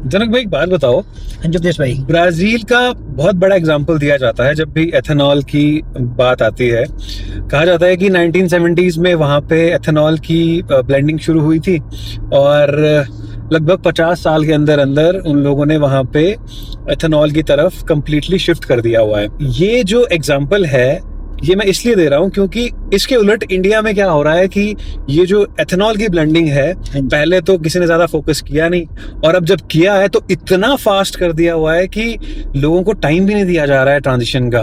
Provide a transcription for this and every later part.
जनक भाई एक बात बताओ, अंजुदेश भाई, ब्राजील का बहुत बड़ा एग्जाम्पल दिया जाता है जब भी एथेनॉल की बात आती है। कहा जाता है कि 1970s में वहाँ पे एथेनॉल की ब्लेंडिंग शुरू हुई थी और लगभग 50 साल के अंदर अंदर उन लोगों ने वहाँ पे एथेनॉल की तरफ कंप्लीटली शिफ्ट कर दिया हुआ है। ये जो एग्जाम्पल है ये मैं इसलिए दे रहा हूँ क्योंकि इसके उलट इंडिया में क्या हो रहा है कि ये जो एथेनॉल की ब्लेंडिंग है पहले तो किसी ने ज्यादा फोकस किया नहीं, और अब जब किया है तो इतना फास्ट कर दिया हुआ है कि लोगों को टाइम भी नहीं दिया जा रहा है ट्रांजिशन का।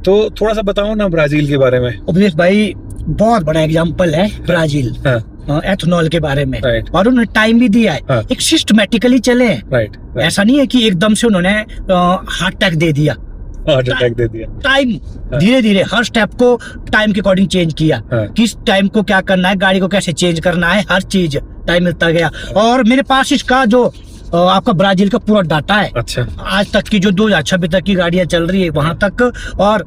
तो थोड़ा सा बताओ ना ब्राजील के बारे में। उपदेश भाई, बहुत बड़ा एग्जाम्पल है ब्राजील एथेनॉल के बारे में, और उन्होंने टाइम भी दिया है। एक सिस्टमेटिकली चले हैं, ऐसा नहीं है कि एकदम से उन्होंने हार्ट अटैक दे दिया, टाइम धीरे धीरे हर स्टेप को टाइम के अकॉर्डिंग चेंज किया। किस टाइम को क्या करना है, गाड़ी को कैसे चेंज करना है, हर चीज टाइम मिलता गया। और मेरे पास इसका जो आपका ब्राजील का पूरा डाटा है। अच्छा। आज तक की जो 2026 तक की गाड़ियां चल रही है वहां तक, और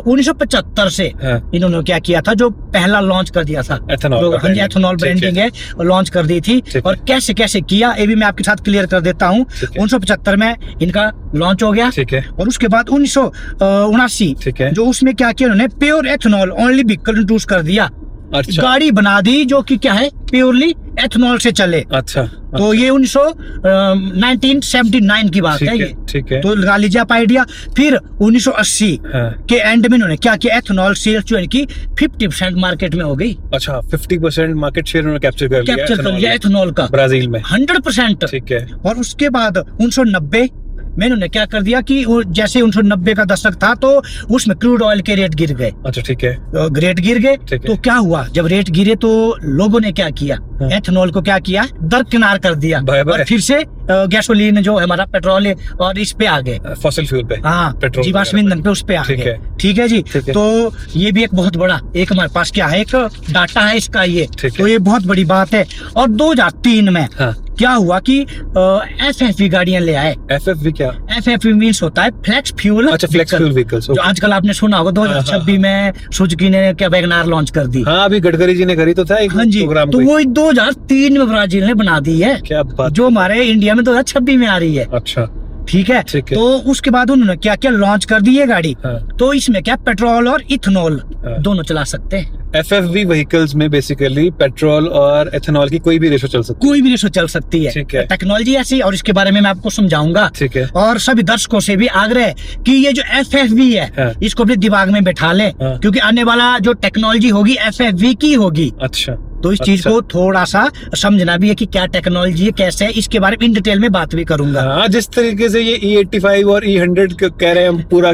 1975 से इन्होंने क्या किया था, जो पहला लॉन्च कर दिया था एथेनॉल ब्रांडिंग है, लॉन्च कर दी थी। और कैसे कैसे किया ये भी मैं आपके साथ क्लियर कर देता हूँ। 1975 में इनका लॉन्च हो गया, और उसके बाद 1979 जो उसमें क्या किया उन्होंने, pure ethanol only vehicle introduce कर दिया। अच्छा। गाड़ी बना दी जो कि क्या है, प्योरली एथेनॉल से चले। अच्छा। तो ये 1979 की बात है ये। ठीक है। तो लगा लीजिए आप आइडिया। फिर 1980 के एंड में इन्होंने क्या किया, एथेनॉल सेल्स जो इनकी 50% मार्केट में हो गई। अच्छा, 50% मार्केट शेयर उन्होंने कैप्चर कर लिया एथेनॉल का ब्राजील में 100%। ठीक है। और उसके बाद 1990 में इन्होंने क्या कर दिया कि जैसे 1990 का दशक था तो उसमें क्रूड ऑयल के रेट गिर गए। अच्छा, ठीक है। रेट गिर गए तो क्या हुआ, जब रेट गिरे तो लोगों ने क्या किया, एथेनॉल को क्या किया, दरकिनार कर दिया, और फिर से गैसोलीन जो हमारा पेट्रोल है और इस पे आ गए, फॉसिल फ्यूल पे, हाँ, जीवाश्म ईंधन पे उस पे आ गए। ठीक है जी। तो ये भी एक बहुत बड़ा एक हमारे पास क्या है, एक डाटा है इसका ये। तो ये बहुत बड़ी बात है। और 2003 में क्या हुआ कि FFV गाड़ियां ले आए। FFV क्या? FFV मीन्स होता है फ्लेक्स फ्यूल। अच्छा, फ्लेक्स फ्यूल व्हीकल्स। जो आजकल आपने सुना होगा 2026 में सुजुकी ने क्या वैगनार लॉन्च कर दी। हाँ, अभी गडकरी जी ने करी तो था एक प्रोग्राम। तो वो 2003 में ब्राजील ने बना दी है, क्या बात, जो हमारे इंडिया में 2026 में आ रही है। अच्छा, ठीक है। तो उसके बाद उन्होंने क्या क्या लॉन्च कर दी है गाड़ी। तो इसमें क्या पेट्रोल और इथेनॉल दोनों चला सकते हैं। FFV व्हीकल्स में बेसिकली पेट्रोल और एथेनॉल की कोई भी रेशो चल सकती है। कोई भी रेशो चल सकती है। टेक्नोलॉजी ऐसी, और इसके बारे में मैं आपको समझाऊंगा। ठीक है। और सभी दर्शकों से भी आग्रह है कि ये जो FFV है इसको अपने दिमाग में बैठा लें, क्योंकि आने वाला जो टेक्नोलॉजी होगी FFV की होगी। अच्छा। तो इस चीज को थोड़ा सा समझना भी है कि क्या टेक्नोलॉजी है, कैसे है, इसके बारे में इन डिटेल में बात भी करूंगा। हाँ, जिस तरीके से ये E85 और E100 कह रहे हैं हम पूरा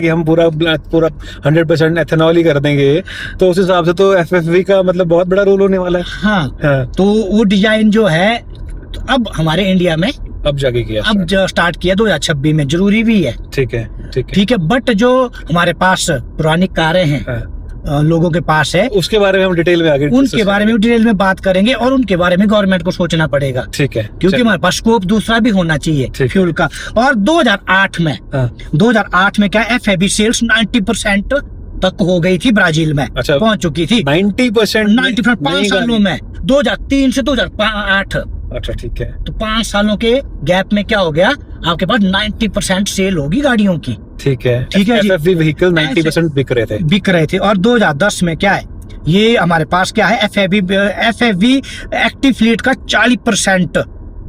100% एथेनॉल ही कर देंगे, तो उस हिसाब से तो FFV का मतलब बहुत बड़ा रोल होने वाला है। हाँ। तो वो डिजाइन जो है तो अब हमारे इंडिया में अब जाके किया, अब जो स्टार्ट किया 2026 में, जरूरी भी है। ठीक है। ठीक है। बट जो हमारे पास पुरानी कारें हैं लोगों के पास है, उसके बारे में हम डिटेल में आगे उनके बारे में डिटेल में बात करेंगे, और उनके बारे में गवर्नमेंट को सोचना पड़ेगा। ठीक है। क्योंकि हमारे पास स्कोप दूसरा भी होना चाहिए फ्यूल का। और 2008 में क्या FFV सेल्स 90% तक हो गई थी ब्राजील में। अच्छा, पहुंच चुकी थी 90%। 5 सालों में 2003 से 2008। अच्छा, ठीक है। तो 5 सालों के गैप में क्या हो गया, आपके पास 90% सेल होगी गाड़ियों की। ठीक है। FFV व्हीकल 90% बिक रहे थे। और 2010 में क्या है, ये हमारे पास क्या है, FFV एक्टिव फ्लीट का 40%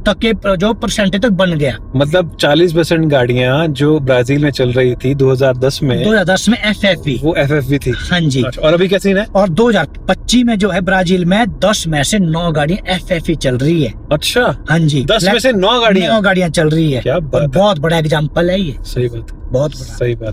तक के जो परसेंटेज तक बन गया। मतलब 40% गाड़ियां जो ब्राजील में चल रही थी 2010 में FFV, वो FFV थी। हाँ जी। अच्छा, और अभी क्या सीन है? और 2025 में जो है ब्राजील में 10 में से 9 गाड़ियां FFV चल रही है। अच्छा, हाँ जी। 10 में से 9 गाड़ियां चल रही है। क्या बात, बहुत बड़ा एग्जाम्पल है ये। सही बात है, बहुत बड़ा, सही बात है।